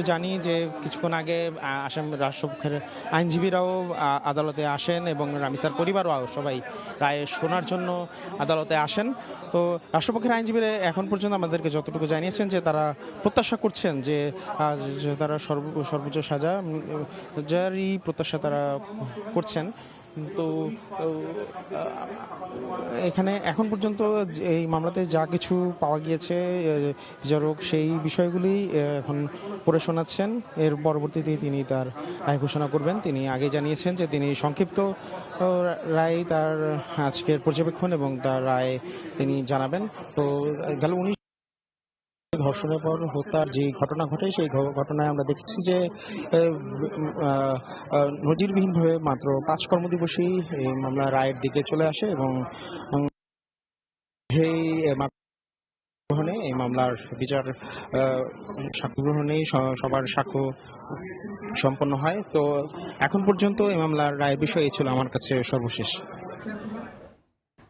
জানি যে কিছুক্ষণ আগে আসামি রাষ্ট্রপক্ষের আইনজীবীরাও আদালতে আসেন এবং রামিসার পরিবারও সবাই রায় শোনার জন্য আদালতে আসেন। তো রাষ্ট্রপক্ষের আইনজীবীরা এখন পর্যন্ত আমাদেরকে যতটুকু জানিয়েছেন যে তারা প্রত্যাশা করছেন যে তারা সর্বোচ্চ সাজা যারই প্রত্যাশা তারা করছেন। তো এখানে এখন পর্যন্ত এই মামলাতে যা কিছু পাওয়া গিয়েছে বিচারক সেই বিষয়গুলি এখন পড়ে শোনাচ্ছেন। এর পরবর্তীতে তিনি তার রায় ঘোষণা করবেন। তিনি আগে জানিয়েছেন যে তিনি সংক্ষিপ্ত রায় তার আজকের পর্যবেক্ষণ এবং তার রায় তিনি জানাবেন। তো গেল 19 ধর্ষণের পর হত্যার যে ঘটনা ঘটে সেই ঘটনায় আমরা দেখেছি যে নজিরবিহীনভাবে মাত্র 5 কর্মদিবসেই এই মামলা রায়ের দিকে চলে আসে এবং এই মামলার বিচার সাক্ষ্য গ্রহণেই সবার সাক্ষ্য সম্পন্ন হয়। তো এখন পর্যন্ত এই মামলার রায়ের বিষয় ছিল আমার কাছে সর্বশেষ।